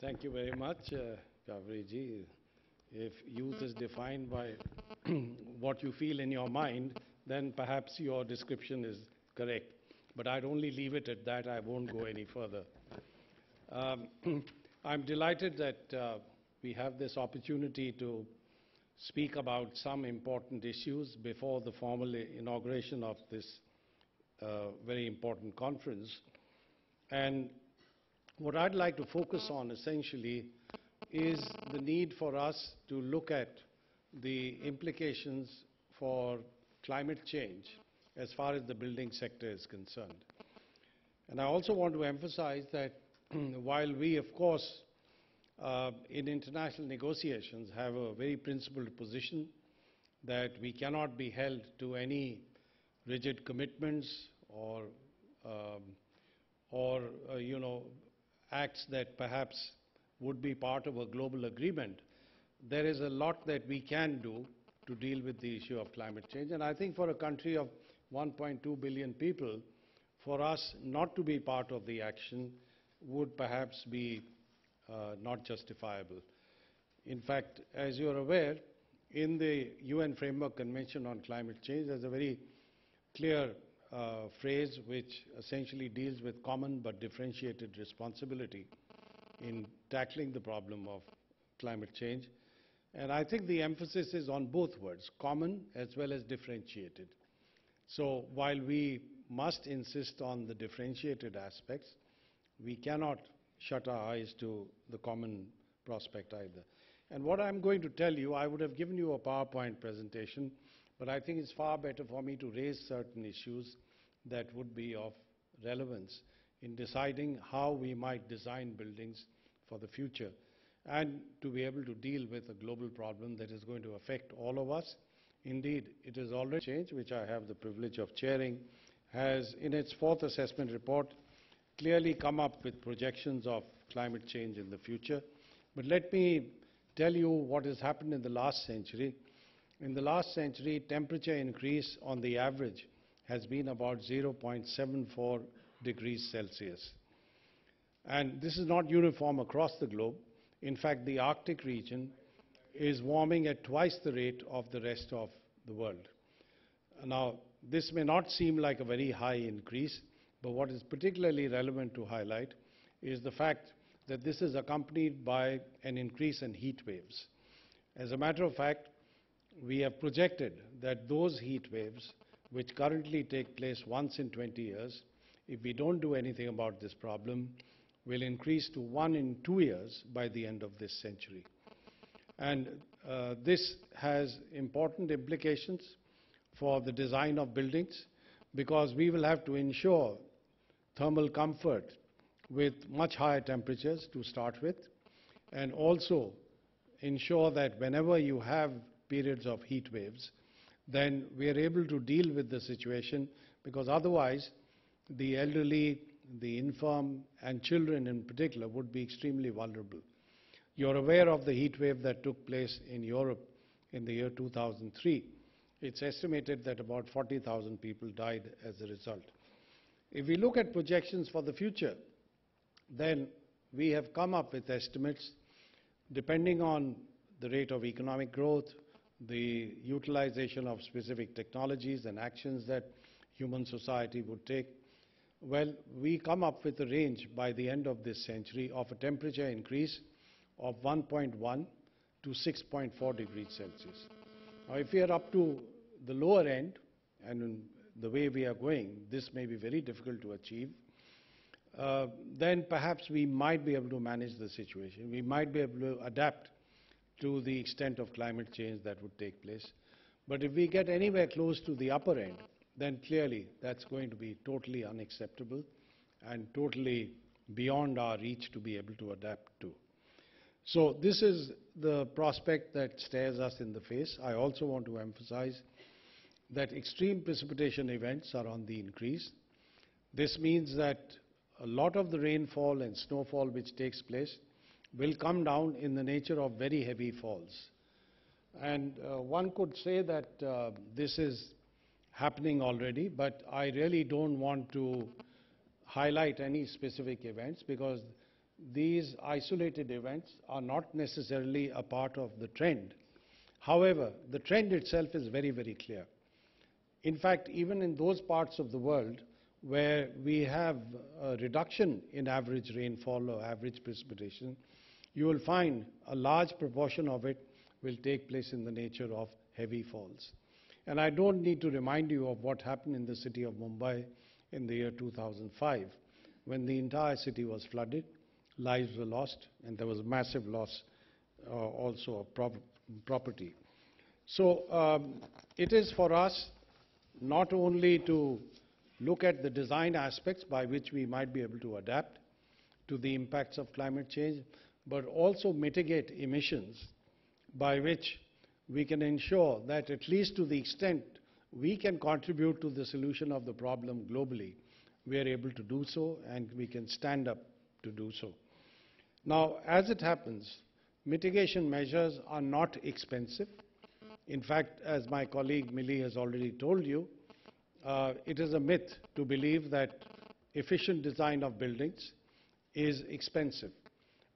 Thank you very much, Pachauri ji. If youth is defined by what you feel in your mind, then perhaps your description is correct. But I'd only leave it at that. I won't go any further. I'm delighted that we have this opportunity to speak about some important issues before the formal inauguration of this very important conference. And what I'd like to focus on essentially is the need for us to look at the implications for climate change as far as the building sector is concerned. And I also want to emphasize that while we, of course, in international negotiations have a very principled position that we cannot be held to any rigid commitments or acts that perhaps would be part of a global agreement, there is a lot that we can do to deal with the issue of climate change. And I think for a country of 1.2 billion people, for us not to be part of the action would perhaps be not justifiable. In fact, as you are aware, in the UN Framework Convention on Climate Change, there's a very clear phrase which essentially deals with common but differentiated responsibility in tackling the problem of climate change. And I think the emphasis is on both words, common as well as differentiated. So while we must insist on the differentiated aspects, we cannot shut our eyes to the common prospect either. And what I'm going to tell you, I would have given you a PowerPoint presentation, but I think it's far better for me to raise certain issues that would be of relevance in deciding how we might design buildings for the future and to be able to deal with a global problem that is going to affect all of us. Indeed, it is already changed, which I have the privilege of chairing, has in its fourth assessment report clearly come up with projections of climate change in the future. But let me tell you what has happened in the last century. In the last century, temperature increase on the average has been about 0.74 degrees Celsius. And this is not uniform across the globe. In fact, the Arctic region is warming at twice the rate of the rest of the world. Now, this may not seem like a very high increase, but what is particularly relevant to highlight is the fact that this is accompanied by an increase in heat waves. As a matter of fact, we have projected that those heat waves, which currently take place once in 20 years, if we don't do anything about this problem, will increase to 1 in 2 years by the end of this century. And this has important implications for the design of buildings, because we will have to ensure thermal comfort with much higher temperatures to start with, and also ensure that whenever you have periods of heat waves, then we are able to deal with the situation, because otherwise the elderly, the infirm, and children in particular would be extremely vulnerable. You're aware of the heat wave that took place in Europe in the year 2003. It's estimated that about 40,000 people died as a result. If we look at projections for the future, then we have come up with estimates depending on the rate of economic growth, the utilization of specific technologies and actions that human society would take. Well, we come up with a range by the end of this century of a temperature increase of 1.1 to 6.4 degrees Celsius. Now, if we are up to the lower end, and in the way we are going, this may be very difficult to achieve, then perhaps we might be able to manage the situation. We might be able to adapt to the extent of climate change that would take place. But if we get anywhere close to the upper end, then clearly that's going to be totally unacceptable and totally beyond our reach to be able to adapt to. So this is the prospect that stares us in the face. I also want to emphasize that extreme precipitation events are on the increase. This means that a lot of the rainfall and snowfall which takes place will come down in the nature of very heavy falls. And one could say that this is happening already, but I really don't want to highlight any specific events, because these isolated events are not necessarily a part of the trend. However, the trend itself is very, very clear. In fact, even in those parts of the world where we have a reduction in average rainfall or average precipitation, you will find a large proportion of it will take place in the nature of heavy falls. And I don't need to remind you of what happened in the city of Mumbai in the year 2005, when the entire city was flooded, lives were lost, and there was massive loss also of property. So it is for us not only to look at the design aspects by which we might be able to adapt to the impacts of climate change, but also mitigate emissions by which we can ensure that at least to the extent we can contribute to the solution of the problem globally, we are able to do so and we can stand up to do so. Now, as it happens, mitigation measures are not expensive. In fact, as my colleague Millie has already told you, it is a myth to believe that efficient design of buildings is expensive.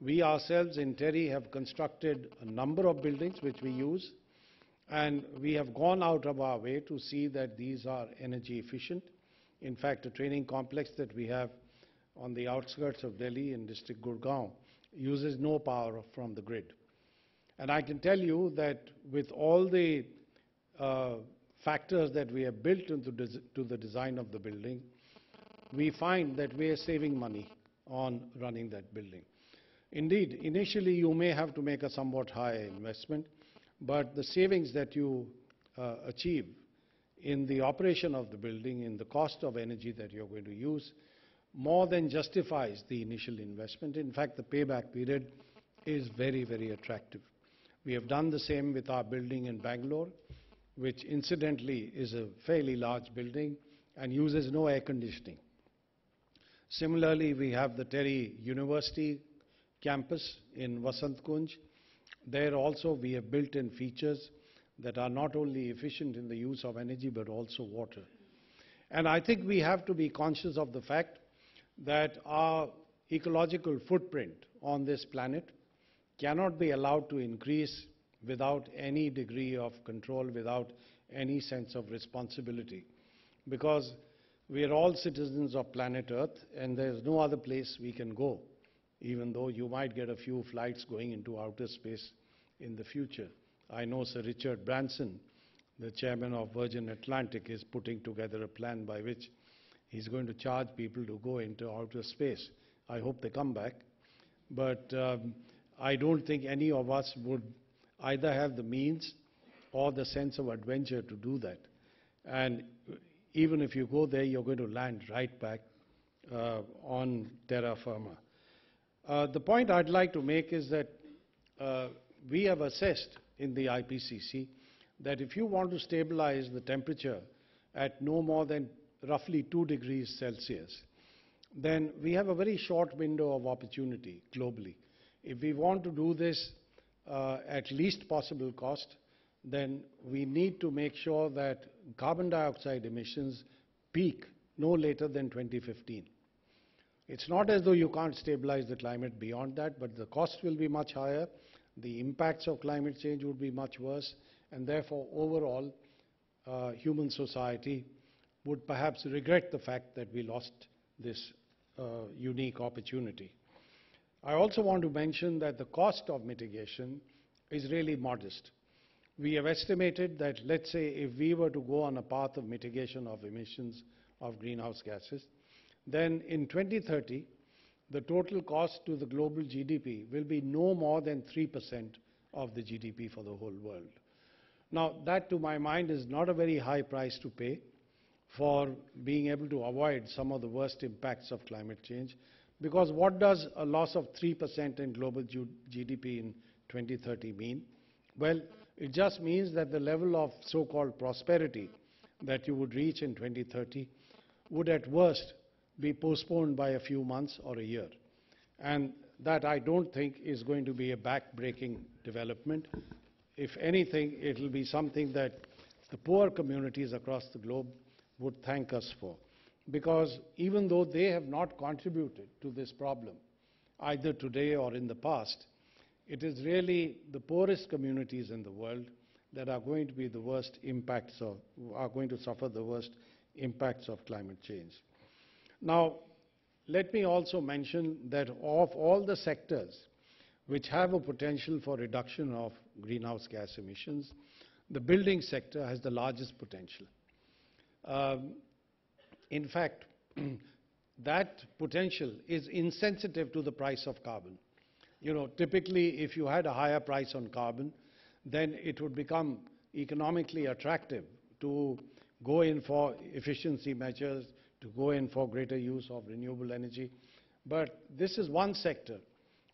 We ourselves in TERI have constructed a number of buildings which we use, and we have gone out of our way to see that these are energy efficient. In fact, a training complex that we have on the outskirts of Delhi in district Gurgaon uses no power from the grid. And I can tell you that with all the factors that we have built into the design of the building, we find that we are saving money on running that building. Indeed, initially you may have to make a somewhat higher investment, but the savings that you achieve in the operation of the building, in the cost of energy that you're going to use, more than justifies the initial investment. In fact, the payback period is very, very attractive. We have done the same with our building in Bangalore, which incidentally is a fairly large building and uses no air conditioning. Similarly, we have the TERI University campus in Vasant Kunj. There also we have built-in features that are not only efficient in the use of energy but also water. And I think we have to be conscious of the fact that our ecological footprint on this planet cannot be allowed to increase without any degree of control, without any sense of responsibility. Because we are all citizens of planet Earth and there's no other place we can go, even though you might get a few flights going into outer space in the future. I know Sir Richard Branson, the chairman of Virgin Atlantic, is putting together a plan by which he's going to charge people to go into outer space. I hope they come back. But I don't think any of us would either have the means or the sense of adventure to do that. And even if you go there, you're going to land right back on terra firma. The point I'd like to make is that we have assessed in the IPCC that if you want to stabilize the temperature at no more than roughly 2 degrees Celsius, then we have a very short window of opportunity globally. If we want to do this at least possible cost, then we need to make sure that carbon dioxide emissions peak no later than 2015. It's not as though you can't stabilize the climate beyond that, but the cost will be much higher, the impacts of climate change would be much worse, and therefore overall human society would perhaps regret the fact that we lost this unique opportunity. I also want to mention that the cost of mitigation is really modest. We have estimated that, let's say, if we were to go on a path of mitigation of emissions of greenhouse gases, then in 2030, the total cost to the global GDP will be no more than 3% of the GDP for the whole world. Now, that to my mind is not a very high price to pay for being able to avoid some of the worst impacts of climate change, because what does a loss of 3% in global GDP in 2030 mean? Well, it just means that the level of so-called prosperity that you would reach in 2030 would at worst be postponed by a few months or a year. And that I don't think is going to be a back-breaking development. If anything, it will be something that the poor communities across the globe would thank us for. Because even though they have not contributed to this problem, either today or in the past, it is really the poorest communities in the world that are going to be the worst impacts of, are going to suffer the worst impacts of climate change. Now, let me also mention that of all the sectors which have a potential for reduction of greenhouse gas emissions, the building sector has the largest potential. In fact, that potential is insensitive to the price of carbon. You know, typically, if you had a higher price on carbon, then it would become economically attractive to go in for efficiency measures, to go in for greater use of renewable energy. But this is one sector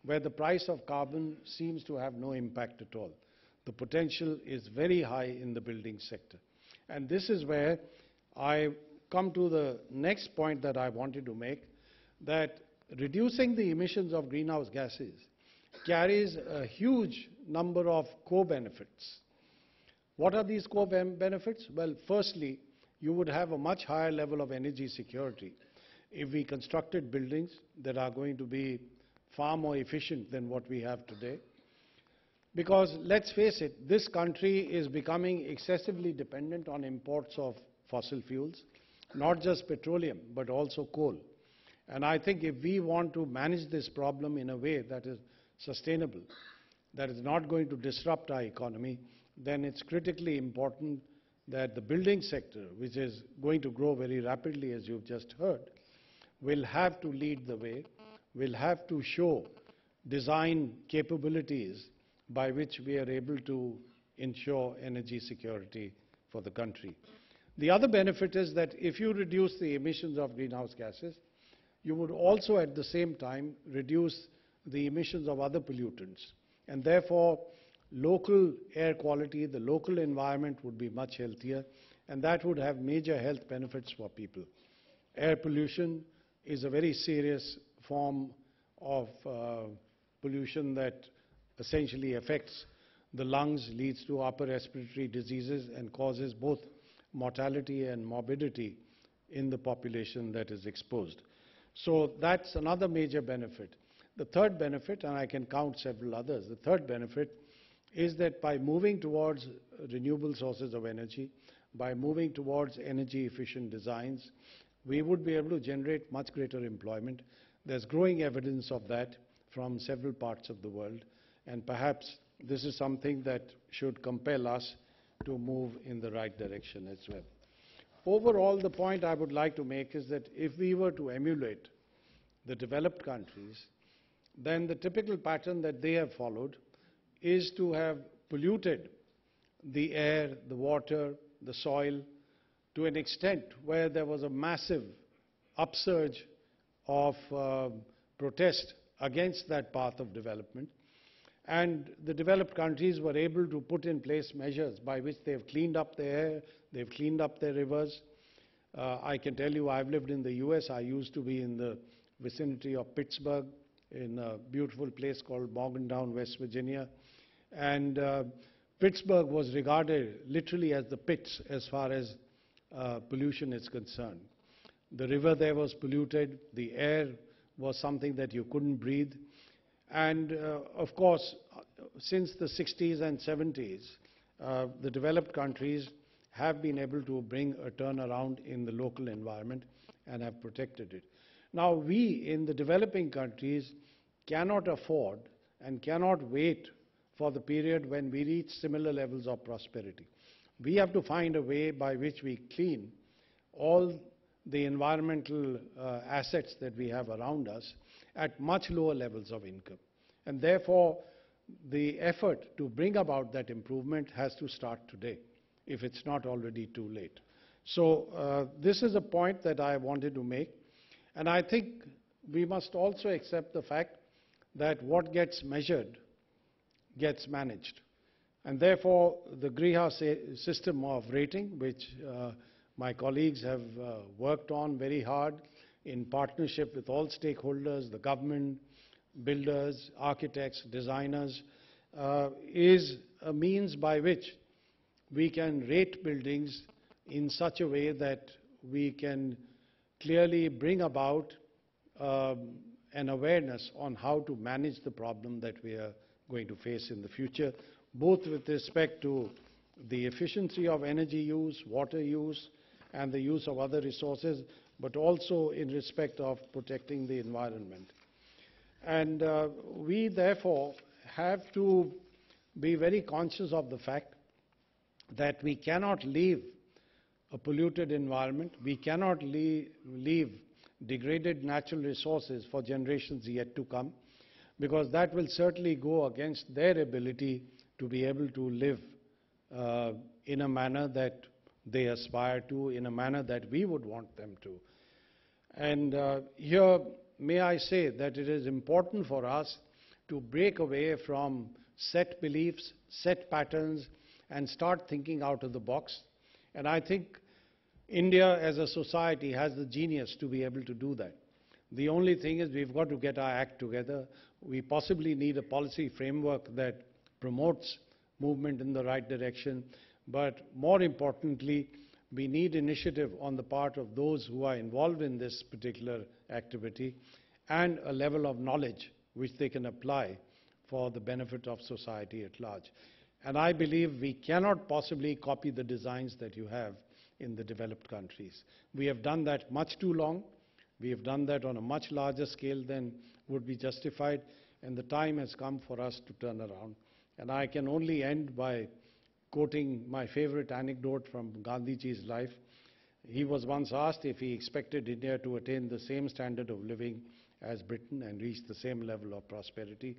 where the price of carbon seems to have no impact at all. The potential is very high in the building sector. And this is where I come to the next point that I wanted to make, that reducing the emissions of greenhouse gases carries a huge number of co-benefits. What are these co-benefits? Well, firstly, you would have a much higher level of energy security if we constructed buildings that are going to be far more efficient than what we have today. Because let's face it, this country is becoming excessively dependent on imports of fossil fuels, not just petroleum, but also coal. And I think if we want to manage this problem in a way that is sustainable, that is not going to disrupt our economy, then it's critically important that the building sector, which is going to grow very rapidly, as you've just heard, will have to lead the way, will have to show design capabilities by which we are able to ensure energy security for the country. The other benefit is that if you reduce the emissions of greenhouse gases, you would also at the same time reduce the emissions of other pollutants. And therefore, local air quality, the local environment would be much healthier, and that would have major health benefits for people. Air pollution is a very serious form of pollution that essentially affects the lungs, leads to upper respiratory diseases, and causes both mortality and morbidity in the population that is exposed. So that's another major benefit. The third benefit, and I can count several others, the third benefit is that by moving towards renewable sources of energy, by moving towards energy efficient designs, we would be able to generate much greater employment. There's growing evidence of that from several parts of the world, and perhaps this is something that should compel us to move in the right direction as well. Overall, the point I would like to make is that if we were to emulate the developed countries, then the typical pattern that they have followed is to have polluted the air, the water, the soil to an extent where there was a massive upsurge of protest against that path of development. And the developed countries were able to put in place measures by which they have cleaned up their air, they've cleaned up their rivers. I can tell you, I've lived in the US. I used to be in the vicinity of Pittsburgh, in a beautiful place called Morgantown, West Virginia. And Pittsburgh was regarded literally as the pits as far as pollution is concerned. The river there was polluted, the air was something that you couldn't breathe. And of course, since the 60s and 70s, the developed countries have been able to bring a turnaround in the local environment and have protected it. Now, we in the developing countries cannot afford and cannot wait for the period when we reach similar levels of prosperity. We have to find a way by which we clean all the environmental assets that we have around us at much lower levels of income. And therefore, the effort to bring about that improvement has to start today, if it's not already too late. So this is a point that I wanted to make. And I think we must also accept the fact that what gets measured gets managed. And therefore, the greenhouse system of rating, which my colleagues have worked on very hard in partnership with all stakeholders, the government, builders, architects, designers, is a means by which we can rate buildings in such a way that we can clearly bring about an awareness on how to manage the problem that we are going to face in the future, both with respect to the efficiency of energy use, water use, and the use of other resources, but also in respect of protecting the environment. And we therefore have to be very conscious of the fact that we cannot leave a polluted environment, we cannot leave degraded natural resources for generations yet to come, because that will certainly go against their ability to be able to live in a manner that they aspire to, in a manner that we would want them to. And here, may I say that it is important for us to break away from set beliefs, set patterns, and start thinking out of the box. And I think India as a society has the genius to be able to do that. The only thing is we've got to get our act together. We possibly need a policy framework that promotes movement in the right direction, but more importantly, we need initiative on the part of those who are involved in this particular activity and a level of knowledge which they can apply for the benefit of society at large. And I believe we cannot possibly copy the designs that you have in the developed countries. We have done that much too long. We have done that on a much larger scale than would be justified, and the time has come for us to turn around. And I can only end by quoting my favorite anecdote from Gandhiji's life. He was once asked if he expected India to attain the same standard of living as Britain and reach the same level of prosperity.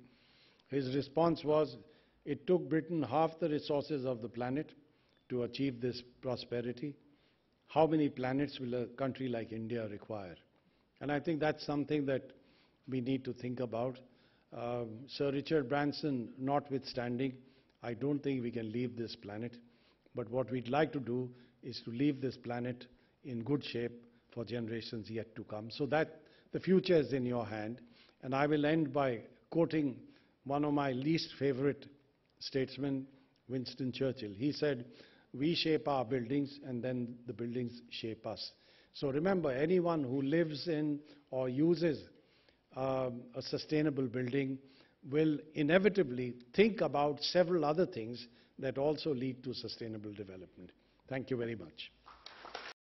His response was, it took Britain half the resources of the planet to achieve this prosperity. How many planets will a country like India require? And I think that's something that we need to think about. Sir Richard Branson notwithstanding, I don't think we can leave this planet. But what we'd like to do is to leave this planet in good shape for generations yet to come, so that the future is in your hand. And I will end by quoting one of my least favorite statesmen, Winston Churchill. He said, we shape our buildings and then the buildings shape us. So remember, anyone who lives in or uses a sustainable building will inevitably think about several other things that also lead to sustainable development. Thank you very much.